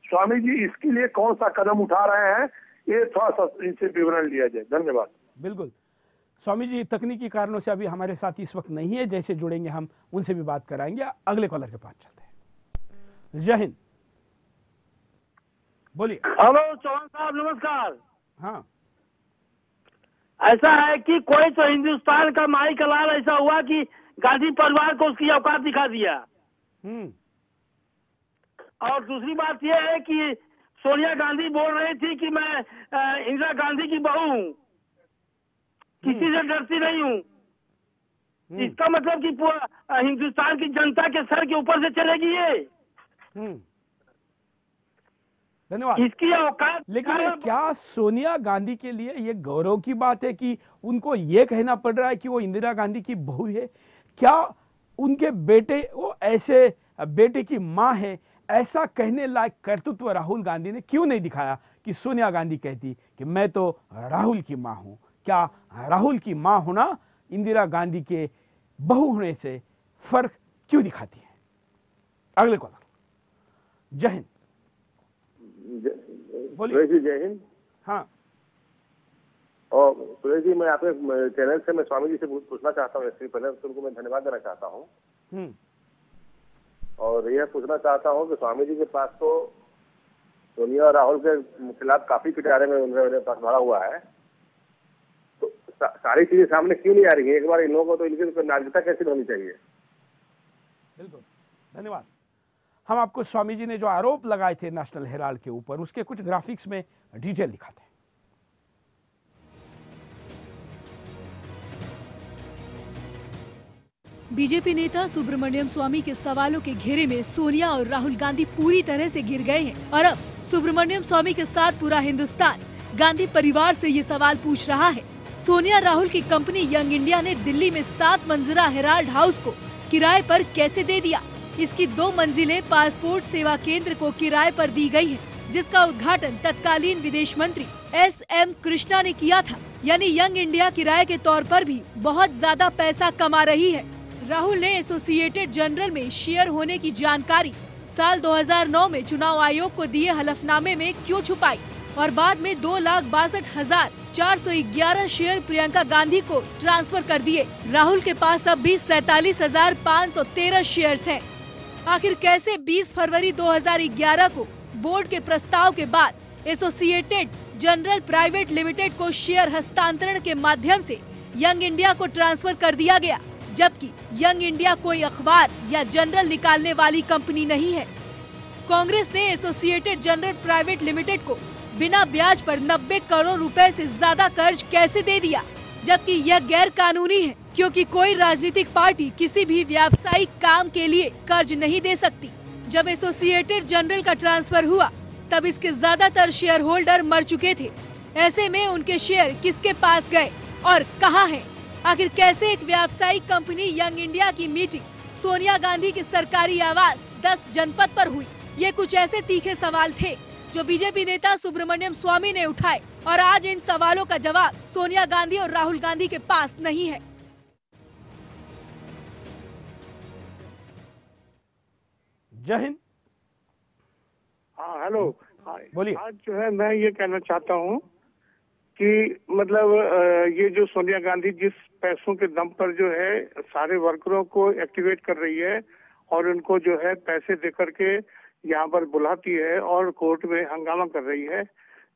स्वामी जी इसके लिए कौन सा कदम उठा रहे हैं, ये थोड़ा सा इनसे विवरण लिया जाए। धन्यवाद। बिल्कुल। स्वामी जी तकनीकी कारणों से अभी हमारे साथ इस वक्त नहीं है, जैसे जुड़ेंगे हम उनसे भी बात कराएंगे। अगले कॉलर के पास चलते हैं। जय हिंद। बोलिए। हेलो चौहान साहब नमस्कार। हाँ, ऐसा है कि कोई तो हिंदुस्तान का माई का लाल ऐसा हुआ कि गांधी परिवार को उसकी औकात दिखा दिया। और दूसरी बात यह है कि सोनिया गांधी बोल रही थी कि मैं इंदिरा गांधी की बहू हूँ, किसी से डरती नहीं हूँ। इसका मतलब कि पूरा हिंदुस्तान की जनता के सर के ऊपर से चलेगी ये। धन्यवाद। इसकी औकात। लेकिन ये क्या सोनिया गांधी के लिए ये गौरव की बात है कि उनको ये कहना पड़ रहा है कि वो इंदिरा गांधी की बहू है? क्या उनके बेटे वो ऐसे बेटे की माँ है? ऐसा कहने लायक कर्तृत्व राहुल गांधी ने क्यों नहीं दिखाया कि सोनिया गांधी कहती कि मैं तो राहुल की माँ हूं? क्या राहुल की माँ होना इंदिरा गांधी के बहू होने से फर्क क्यों दिखाती है? अगले कॉलर। जय हिंद। बोलिए। जय हिंद। हाँ। और सुरेश जी, मैं आपके चैनल से मैं स्वामी जी से पूछना चाहता हूँ। इससे पहले उनको मैं धन्यवाद देना चाहता हूँ और यह पूछना चाहता हूँ कि स्वामी जी के पास तो सोनिया और राहुल के खिलाफ काफी पिटारे में उन्होंने पास भरा हुआ है, तो सारी चीजें सामने क्यों नहीं आ रही है? एक बार इन लोगों को तो इनकी नागरिकता कैसे होनी चाहिए? बिल्कुल, धन्यवाद। हम आपको स्वामी जी ने जो आरोप लगाए थे नेशनल हेराल्ड के ऊपर, उसके कुछ ग्राफिक्स में डिटेल दिखाते हैं। बीजेपी नेता सुब्रमण्यम स्वामी के सवालों के घेरे में सोनिया और राहुल गांधी पूरी तरह से घिर गए हैं और अब सुब्रमण्यम स्वामी के साथ पूरा हिंदुस्तान गांधी परिवार से ये सवाल पूछ रहा है। सोनिया राहुल की कंपनी यंग इंडिया ने दिल्ली में 7 मंजिला हेराल्ड हाउस को किराए पर कैसे दे दिया? इसकी 2 मंजिलें पासपोर्ट सेवा केंद्र को किराए पर दी गई है, जिसका उद्घाटन तत्कालीन विदेश मंत्री SM कृष्णा ने किया था। यानी यंग इंडिया किराए के तौर पर भी बहुत ज्यादा पैसा कमा रही है। राहुल ने एसोसिएटेड जनरल में शेयर होने की जानकारी साल 2009 में चुनाव आयोग को दिए हलफनामे में क्यों छुपाई और बाद में 2,62,411 शेयर प्रियंका गांधी को ट्रांसफर कर दिए। राहुल के पास अब भी 47,513 शेयर्स हैं। आखिर कैसे 20 फरवरी 2011 को बोर्ड के प्रस्ताव के बाद एसोसिएटेड जनरल प्राइवेट लिमिटेड को शेयर हस्तांतरण के माध्यम से यंग इंडिया को ट्रांसफर कर दिया गया, जबकि यंग इंडिया कोई अखबार या जनरल निकालने वाली कंपनी नहीं है। कांग्रेस ने एसोसिएटेड जनरल प्राइवेट लिमिटेड को बिना ब्याज पर 90 करोड़ रुपए से ज्यादा कर्ज कैसे दे दिया, जबकि यह गैर कानूनी है, क्योंकि कोई राजनीतिक पार्टी किसी भी व्यावसायिक काम के लिए कर्ज नहीं दे सकती। जब एसोसिएटेड जनरल का ट्रांसफर हुआ तब इसके ज्यादातर शेयर होल्डर मर चुके थे। ऐसे में उनके शेयर किसके पास गए और कहां हैं? आखिर कैसे एक व्यावसायिक कंपनी यंग इंडिया की मीटिंग सोनिया गांधी की सरकारी आवास 10 जनपद पर हुई? ये कुछ ऐसे तीखे सवाल थे जो बीजेपी नेता सुब्रमण्यम स्वामी ने उठाए और आज इन सवालों का जवाब सोनिया गांधी और राहुल गांधी के पास नहीं है। जय हिंद। हाँ हेलो, बोलिए। आज जो है मैं ये कहना चाहता हूँ कि मतलब ये जो सोनिया गांधी जिस पैसों के दम पर जो है सारे वर्करों को एक्टिवेट कर रही है और उनको जो है पैसे दे करके यहाँ पर बुलाती है और कोर्ट में हंगामा कर रही है,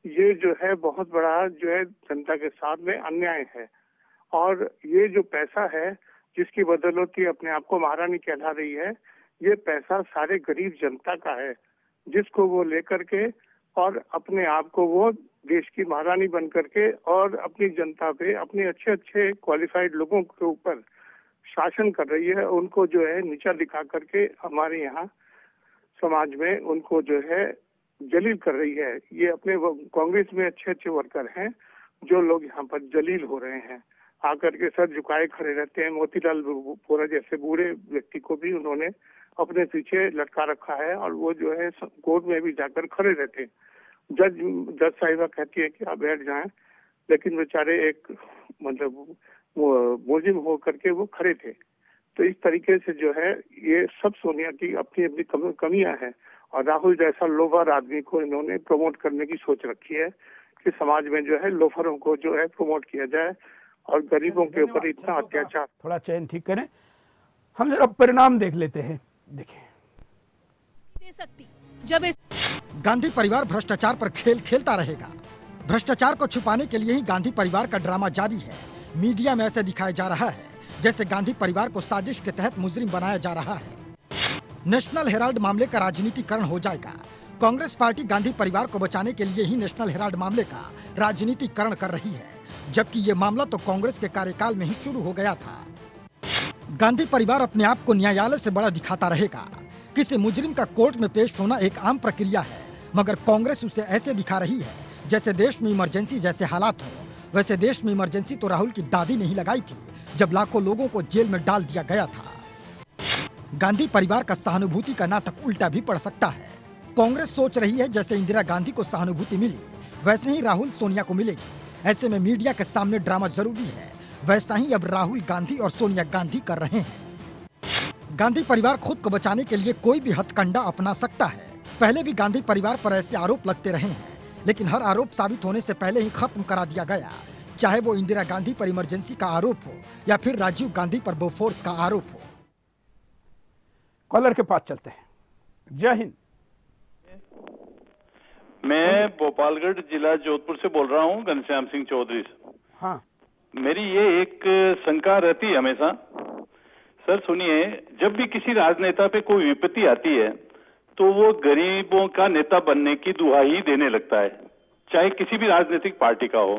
ये जो है बहुत बड़ा जो है जनता के साथ में अन्याय है। और ये जो पैसा है जिसकी बदौलत अपने आप को महारानी कहला रही है, ये पैसा सारे गरीब जनता का है, जिसको वो लेकर के और अपने आप को वो देश की महारानी बन करके और अपनी जनता पे अपने अच्छे अच्छे क्वालिफाइड लोगों के ऊपर शासन कर रही है। उनको जो है नीचा दिखा करके हमारे यहाँ समाज में उनको जो है जलील कर रही है। ये अपने कांग्रेस में अच्छे अच्छे वर्कर हैं जो लोग यहाँ पर जलील हो रहे हैं, आकर के सर झुकाए खड़े रहते हैं। मोतीलाल वोरा जैसे बूढ़े व्यक्ति को भी उन्होंने अपने पीछे लटका रखा है और वो जो है कोर्ट में भी जाकर खड़े रहते हैं। जज साहिबा कहती है कि आप बैठ जाएं, लेकिन बेचारे एक मतलब मुलजिम हो करके वो खड़े थे। तो इस तरीके से जो है ये सब सोनिया की अपनी अपनी कमियां हैं और राहुल जैसा लोफर आदमी को इन्होंने प्रमोट करने की सोच रखी है कि समाज में जो है लोफरों को जो है प्रमोट किया जाए और गरीबों के ऊपर इतना अत्याचार। थोड़ा चयन ठीक करें, हम जरा परिणाम देख लेते हैं। देखिए, दे सकती जब इस गांधी परिवार भ्रष्टाचार पर खेल खेलता रहेगा। भ्रष्टाचार को छुपाने के लिए ही गांधी परिवार का ड्रामा जारी है। मीडिया में ऐसे दिखाया जा रहा है जैसे गांधी परिवार को साजिश के तहत मुजरिम बनाया जा रहा है। नेशनल हेराल्ड मामले का राजनीतिकरण हो जाएगा। कांग्रेस पार्टी गांधी परिवार को बचाने के लिए ही नेशनल हेराल्ड मामले का राजनीतिकरण कर रही है, जबकि ये मामला तो कांग्रेस के कार्यकाल में ही शुरू हो गया था। गांधी परिवार अपने आप को न्यायालय से बड़ा दिखाता रहेगा। किसी मुजरिम का कोर्ट में पेश होना एक आम प्रक्रिया है, मगर कांग्रेस उसे ऐसे दिखा रही है जैसे देश में इमरजेंसी जैसे हालात हो। वैसे देश में इमरजेंसी तो राहुल की दादी ने ही लगाई थी, जब लाखों लोगों को जेल में डाल दिया गया था। गांधी परिवार का सहानुभूति का नाटक उल्टा भी पड़ सकता है। कांग्रेस सोच रही है जैसे इंदिरा गांधी को सहानुभूति मिली, वैसे ही राहुल सोनिया को मिलेगी। ऐसे में मीडिया के सामने ड्रामा जरूरी है, वैसा ही अब राहुल गांधी और सोनिया गांधी कर रहे हैं। गांधी परिवार खुद को बचाने के लिए कोई भी हथकंडा अपना सकता है। पहले भी गांधी परिवार पर ऐसे आरोप लगते रहे हैं, लेकिन हर आरोप साबित होने से पहले ही खत्म करा दिया गया, चाहे वो इंदिरा गांधी पर इमरजेंसी का आरोप हो या फिर राजीव गांधी पर बोफोर्स का आरोप हो। कॉलर के पास चलते हैं। जय हिंद। मैं भोपालगढ़ जिला जोधपुर से बोल रहा हूँ, घनश्याम सिंह चौधरी से। हाँ, मेरी ये एक शंका रहती है हमेशा। सर सुनिए, जब भी किसी राजनेता पे कोई विपत्ति आती है तो वो गरीबों का नेता बनने की दुहाई देने लगता है, चाहे किसी भी राजनीतिक पार्टी का हो।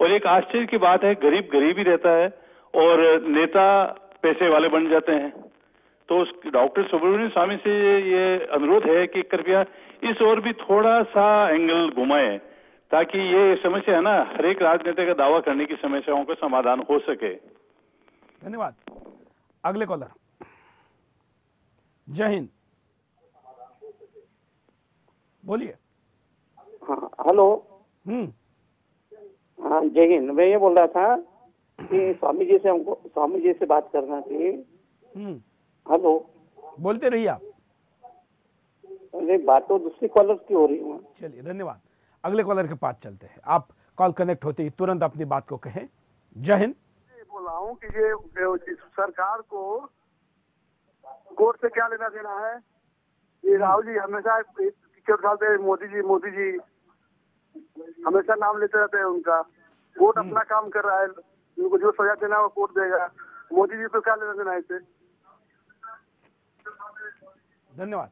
और एक आश्चर्य की बात है, गरीब गरीब ही रहता है और नेता पैसे वाले बन जाते हैं। तो डॉक्टर सुब्रमण्यम स्वामी से ये अनुरोध है कि कृपया इस ओर भी थोड़ा सा एंगल घुमाएं, ताकि ये समस्या है ना, हर एक राजनेता का दावा करने की समस्याओं का समाधान हो सके। धन्यवाद। अगले कॉलर। जय हिंद, बोलिए। हाँ, हेलो। हाँ, जय हिंद। मैं ये बोल रहा था कि स्वामी जी से बात करना थी। हेलो, बोलते रहिए आप। अरे बात तो दूसरी कॉलर की हो रही है। चलिए, धन्यवाद। अगले कॉलर के पास चलते हैं। आप कॉल कनेक्ट होते ही तुरंत अपनी बात को कहें। जय हिंद। बोल रहा हूँ कि ये सरकार को कोर्ट से क्या लेना देना है। ये राहुल जी हमेशा उठाते, मोदी जी हमेशा नाम लेते रहते हैं उनका। कोर्ट अपना काम कर रहा है, उनको जो सजा देना है वो कोर्ट देगा। मोदी जी को क्या लेना देना है इससे। धन्यवाद।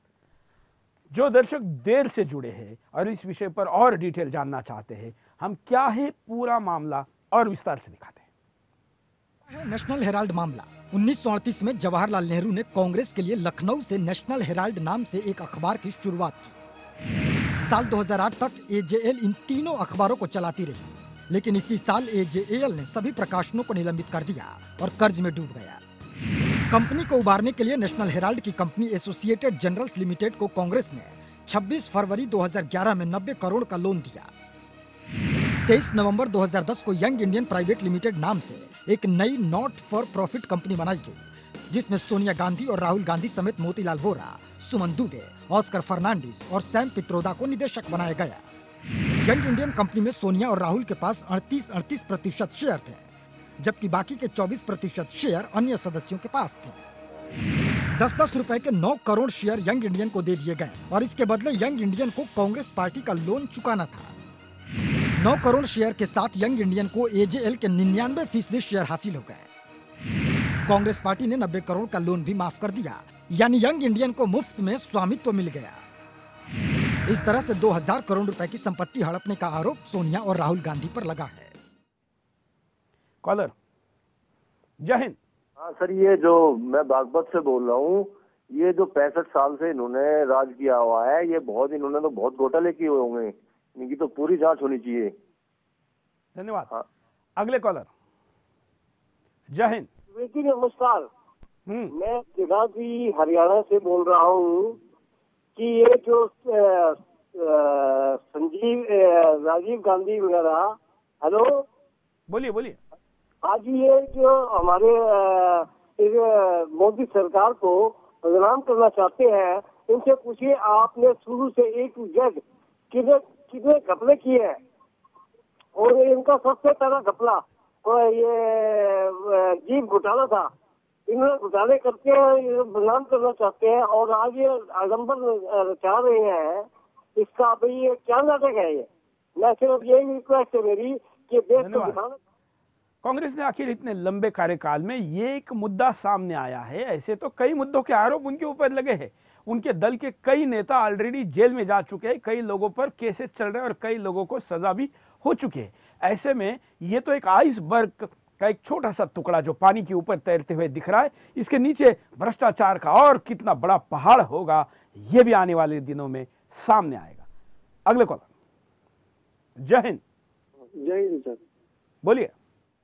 जो दर्शक देर से जुड़े हैं और इस विषय पर और डिटेल जानना चाहते हैं, हम क्या है पूरा मामला और विस्तार से दिखाते हैं। नेशनल हेराल्ड मामला 1938 में जवाहरलाल नेहरू ने कांग्रेस के लिए लखनऊ से नेशनल हेराल्ड नाम से एक अखबार की शुरुआत की। साल 2008 तक एजेएल इन तीनों अखबारों को चलाती रही, लेकिन इसी साल एजेएल ने सभी प्रकाशनों को निलंबित कर दिया और कर्ज में डूब गया। कंपनी को उबारने के लिए नेशनल हेराल्ड की कंपनी एसोसिएटेड जनरल्स लिमिटेड को कांग्रेस ने 26 फरवरी 2011 में 90 करोड़ का लोन दिया। 23 नवंबर 2010 को यंग इंडियन प्राइवेट लिमिटेड नाम से एक नई नॉट फॉर प्रॉफिट कंपनी बनाई गई, जिसमें सोनिया गांधी और राहुल गांधी समेत मोतीलाल वोरा, सुमन दुबे, ऑस्कर फर्नांडिस और सैम पित्रोदा को निदेशक बनाया गया। यंग इंडियन कंपनी में सोनिया और राहुल के पास 38% शेयर थे, जबकि बाकी के 24% शेयर अन्य सदस्यों के पास थे। 10-10 रुपए के 9 करोड़ शेयर यंग इंडियन को दे दिए गए और इसके बदले यंग इंडियन को कांग्रेस पार्टी का लोन चुकाना था। 9 करोड़ शेयर के साथ यंग इंडियन को एजेएल के 99% शेयर हासिल हो गए। कांग्रेस पार्टी ने 90 करोड़ का लोन भी माफ कर दिया, यानी यंग इंडियन को मुफ्त में स्वामित्व मिल गया। इस तरह से 2000 करोड़ रुपए की संपत्ति हड़पने का आरोप सोनिया और राहुल गांधी पर लगा है। कॉलर, जय हिंद। हाँ सर, ये जो मैं बागपत से बोल रहा हूँ, ये जो 65 साल से इन्होंने राज किया हुआ है, ये इन्होंने तो बहुत घोटाले किए हुए होंगे, इनकी तो पूरी जांच होनी चाहिए। धन्यवाद। हाँ। अगले कॉलर, जय हिंद। नमस्कार, मैं तिरासी हरियाणा से बोल रहा हूँ कि ये जो राजीव गांधी वगैरह, हेलो, बोलिए बोलिए। आज ये जो हमारे मोदी सरकार को बदनाम करना चाहते हैं, इनसे पूछिए आपने शुरू से A to Z कितने घपले किए हैं, और इनका सबसे पहला घपला ये जीप घोटाला था। इन्होंने घोटाले करके बदनाम करना चाहते हैं और आज ये आडम्बर चाह रहे हैं। इसका भाई ये क्या नाटक है? ये मैं सिर्फ यही रिक्वेस्ट है मेरी कि देश को दिखाना। कांग्रेस ने आखिर इतने लंबे कार्यकाल में ये एक मुद्दा सामने आया है। ऐसे तो कई मुद्दों के आरोप उनके ऊपर लगे हैं। उनके दल के कई नेता ऑलरेडी जेल में जा चुके हैं, कई लोगों पर केसेस चल रहे हैं और कई लोगों को सजा भी हो चुकी है। ऐसे में ये तो एक आइसबर्ग का एक छोटा सा टुकड़ा जो पानी के ऊपर तैरते हुए दिख रहा है। इसके नीचे भ्रष्टाचार का और कितना बड़ा पहाड़ होगा, ये भी आने वाले दिनों में सामने आएगा। अगले कॉलर, जय हिंद। जय हिंद सर। बोलिए।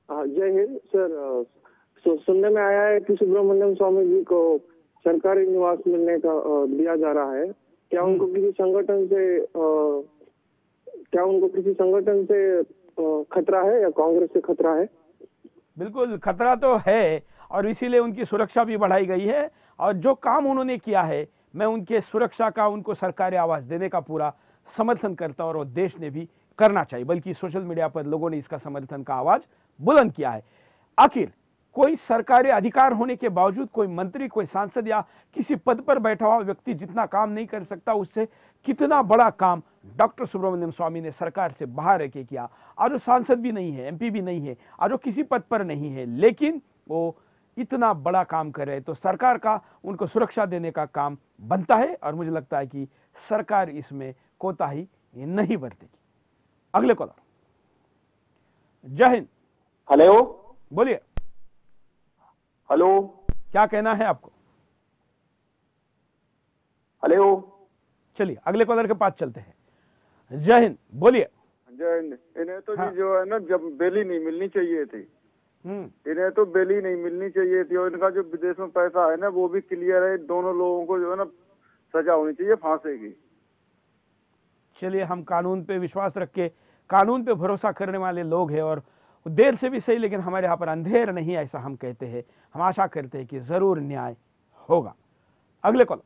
जय हिंद सर। सुनने में आया है कि सुब्रमण्यम स्वामी जी को सरकारी निवास मिलने का दिया जा रहा है। क्या उनको किसी संगठन से खतरा है या कांग्रेस से खतरा है? बिल्कुल खतरा तो है और इसीलिए उनकी सुरक्षा भी बढ़ाई गई है। और जो काम उन्होंने किया है, मैं उनके सुरक्षा का, उनको सरकारी आवास देने का पूरा समर्थन करता हूं और देश ने भी करना चाहिए। बल्कि सोशल मीडिया पर लोगों ने इसका समर्थन का आवाज बुलंद किया है। आखिर कोई सरकारी अधिकार होने के बावजूद कोई मंत्री, कोई सांसद या किसी पद पर बैठा हुआ व्यक्ति जितना काम नहीं कर सकता, उससे कितना बड़ा काम डॉक्टर सुब्रमण्यम स्वामी ने सरकार से बाहर रह के किया। और वो सांसद भी नहीं है, एमपी भी नहीं है, और वो किसी पद पर नहीं है, लेकिन वो इतना बड़ा काम कर रहे हैं, तो सरकार का उनको सुरक्षा देने का काम बनता है। और मुझे लगता है कि सरकार इसमें कोताही नहीं बरतेगी। अगले कॉलर, जय हिंद। हेलो, बोलिए। हेलो, क्या कहना है आपको? हेलो, चलिए अगले कॉलर के पास चलते हैं। जय हिंद, बोलिए। जय हिंद। इन्हें तो जी जो है ना, जब बेली नहीं मिलनी चाहिए थी, इन्हें तो बेली नहीं मिलनी चाहिए थी। और इनका जो विदेश में पैसा है ना, वो भी क्लियर है। दोनों लोगों को जो है ना सजा होनी चाहिए फांसी की। चलिए, हम कानून पे विश्वास रख के, कानून पे भरोसा करने वाले लोग हैं, और देर से भी सही लेकिन हमारे यहाँ पर अंधेर नहीं, ऐसा हम कहते हैं। हम आशा करते हैं कि जरूर न्याय होगा। अगले कॉलर,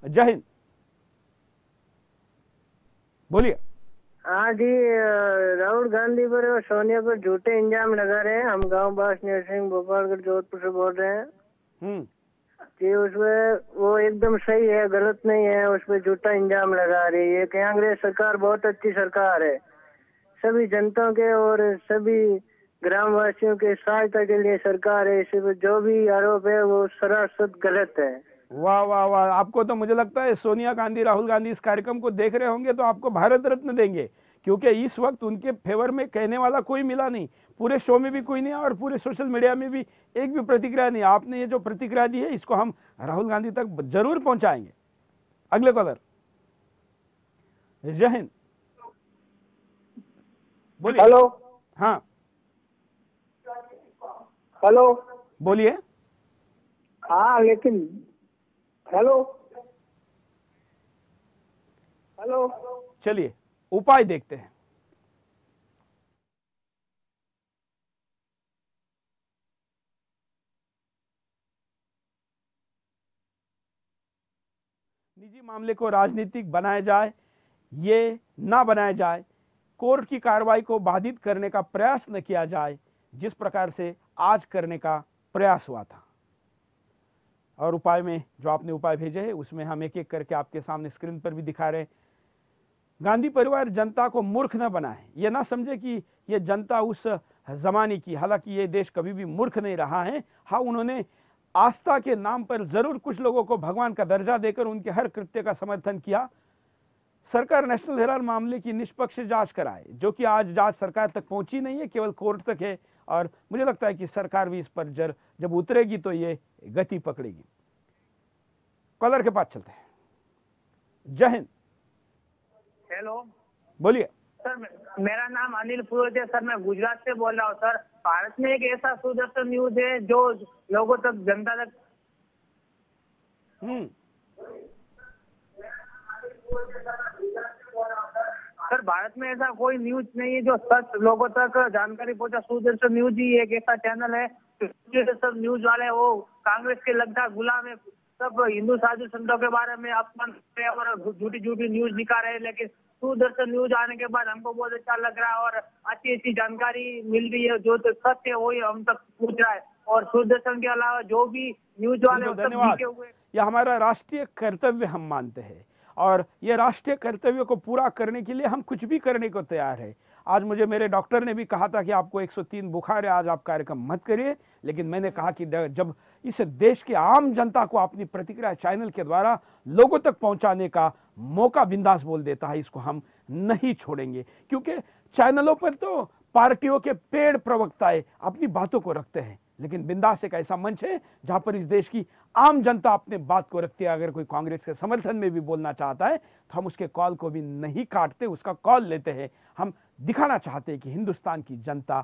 जय हिंद, बोलिए। हाँ जी, राहुल गांधी पर और सोनिया पर झूठे इल्जाम लगा रहे हैं। हम गांव बास सिंह भोपालगढ़ जोधपुर से बोल रहे हैं जी। उसमें वो एकदम सही है, गलत नहीं है। उसमें झूठा इल्जाम लगा रही है। कांग्रेस सरकार बहुत अच्छी सरकार है, सभी जनता के और सभी ग्रामवासियों के सहायता के लिए सरकार है। इस जो भी आरोप है वो सरासर गलत है। वाह वाह वाह। आपको तो मुझे लगता है सोनिया गांधी, राहुल गांधी इस कार्यक्रम को देख रहे होंगे तो आपको भारत रत्न देंगे, क्योंकि इस वक्त उनके फेवर में कहने वाला कोई मिला नहीं। पूरे शो में भी कोई नहीं और पूरे सोशल मीडिया में भी एक भी प्रतिक्रिया नहीं। आपने ये जो प्रतिक्रिया दी है, इसको हम राहुल गांधी तक जरूर पहुंचाएंगे। अगले कॉलर, जय हिंद, बोलिए। हेलो। हाँ, हेलो, बोलिए। हाँ लेकिन हेलो, हेलो, चलिए उपाय देखते हैं। निजी मामले को राजनीतिक बनाया जाए, ये ना बनाया जाए, कोर्ट की कार्रवाई को बाधित करने का प्रयास न किया जाए, जिस प्रकार से आज करने का प्रयास हुआ था। और उपाय में जो आपने उपाय भेजे हैं उसमें हम एक एक करके आपके सामने स्क्रीन पर भी दिखा रहे हैं। गांधी परिवार जनता को मूर्ख न बनाए, ये ना समझे कि ये जनता उस जमाने की, हालांकि ये देश कभी भी मूर्ख नहीं रहा है। हाँ, उन्होंने आस्था के नाम पर जरूर कुछ लोगों को भगवान का दर्जा देकर उनके हर कृत्य का समर्थन किया। सरकार नेशनल हेराल्ड मामले की निष्पक्ष जांच कराए, जो कि आज जांच सरकार तक पहुंची नहीं है, केवल कोर्ट तक है। और मुझे लगता है कि सरकार भी इस पर जब उतरेगी तो ये गति पकड़ेगी। कॉलर के पास चलते हैं। जय हिंद। हेलो, बोलिए सर। मेरा नाम अनिल पुरोहित है सर, मैं गुजरात से बोल रहा हूँ सर। भारत में एक ऐसा सुदर्शन न्यूज है जो लोगों तक, जनता तक सर, भारत में ऐसा कोई न्यूज नहीं है जो सच लोगों तक जानकारी पहुंचा। सुदर्शन न्यूज ही एक ऐसा चैनल है सब न्यूज वाले वो कांग्रेस के लगता गुलाम है, सब हिंदू साधु संतों के बारे में अपमान और झूठी झूठी न्यूज दिखा रहे हैं। लेकिन सुदर्शन न्यूज आने के बाद हमको बहुत अच्छा लग रहा है और अच्छी अच्छी जानकारी मिल रही है। जो तो सत्य है वही हम तक पूछ रहा है। और सुदर्शन के अलावा जो भी न्यूज वाले धन्यवाद। यह हमारा राष्ट्रीय कर्तव्य हम मानते हैं और ये राष्ट्रीय कर्तव्य को पूरा करने के लिए हम कुछ भी करने को तैयार है। आज मुझे मेरे डॉक्टर ने भी कहा था कि आपको 103 बुखार है, आज आप कार्यक्रम मत करिए। लेकिन मैंने कहा कि जब इस देश के आम जनता को अपनी प्रतिक्रिया चैनल के द्वारा लोगों तक पहुंचाने का मौका बिंदास बोल देता है, इसको हम नहीं छोड़ेंगे। क्योंकि चैनलों पर तो पार्टियों के पेड़ प्रवक्ताएं अपनी बातों को रखते हैं, लेकिन बिंदास एक ऐसा मंच है जहां पर इस देश की आम जनता अपने बात को रखती है। अगर कोई कांग्रेस के समर्थन में भी बोलना चाहता है तो हम उसके कॉल को भी नहीं काटते, उसका कॉल लेते हैं। हम दिखाना चाहते हैं कि हिंदुस्तान की जनता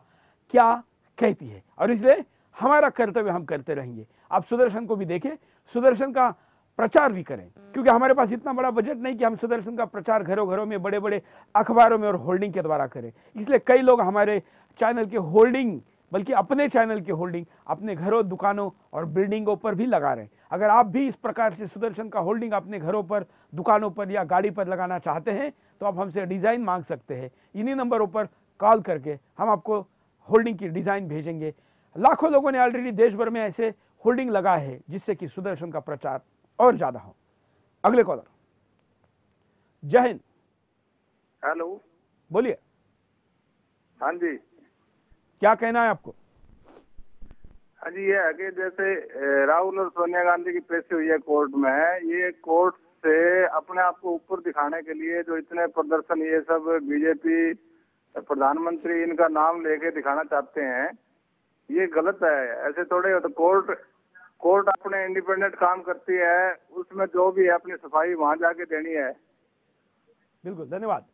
क्या कहती है और इसलिए हमारा कर्तव्य हम करते रहेंगे। आप सुदर्शन को भी देखें, सुदर्शन का प्रचार भी करें, क्योंकि हमारे पास इतना बड़ा बजट नहीं कि हम सुदर्शन का प्रचार घरों घरों में, बड़े बड़े अखबारों में और होल्डिंग के द्वारा करें। इसलिए कई लोग हमारे चैनल के होल्डिंग, बल्कि अपने चैनल की होल्डिंग अपने घरों, दुकानों और बिल्डिंगों पर भी लगा रहे हैं। अगर आप भी इस प्रकार से सुदर्शन का होल्डिंग अपने घरों पर, दुकानों पर या गाड़ी पर लगाना चाहते हैं तो आप हमसे डिजाइन मांग सकते हैं। इन्हीं नंबरों पर कॉल करके हम आपको होल्डिंग की डिजाइन भेजेंगे। लाखों लोगों ने ऑलरेडी देश भर में ऐसे होल्डिंग लगाए हैं जिससे कि सुदर्शन का प्रचार और ज्यादा हो। अगले कॉलर। जय हिंद। हेलो, बोलिए। हाँ जी, क्या कहना है आपको? हाँ जी, ये है कि जैसे राहुल और सोनिया गांधी की पेशी हुई है कोर्ट में, ये कोर्ट से अपने आप को ऊपर दिखाने के लिए जो इतने प्रदर्शन, ये सब बीजेपी प्रधानमंत्री इनका नाम लेके दिखाना चाहते हैं, ये गलत है। ऐसे थोड़े तो कोर्ट अपने इंडिपेंडेंट काम करती है, उसमें जो भी है अपनी सफाई वहां जाके देनी है। बिल्कुल, धन्यवाद।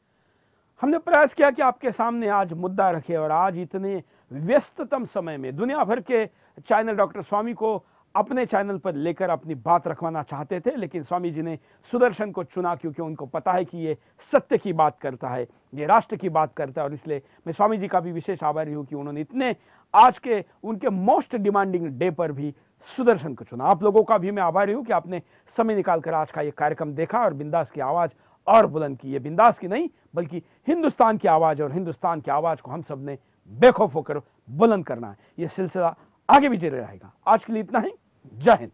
हमने प्रयास किया कि आपके सामने आज मुद्दा रखे और आज इतने व्यस्ततम समय में दुनिया भर के चैनल डॉक्टर स्वामी को अपने चैनल पर लेकर अपनी बात रखवाना चाहते थे, लेकिन स्वामी जी ने सुदर्शन को चुना क्योंकि उनको पता है कि ये सत्य की बात करता है, ये राष्ट्र की बात करता है। और इसलिए मैं स्वामी जी का भी विशेष आभारी हूं कि उन्होंने इतने आज के उनके मोस्ट डिमांडिंग डे पर भी सुदर्शन को चुना। आप लोगों का भी मैं आभारी हूं कि आपने समय निकालकर आज का ये कार्यक्रम देखा और बिंदास की आवाज और बुलंद की। ये बिंदास की नहीं बल्कि हिंदुस्तान की आवाज, और हिंदुस्तान की आवाज को हम सब ने बेखौफ होकर बुलंद करना है। ये सिलसिला आगे भी जारी रहेगा। आज के लिए इतना ही। जय हिंद।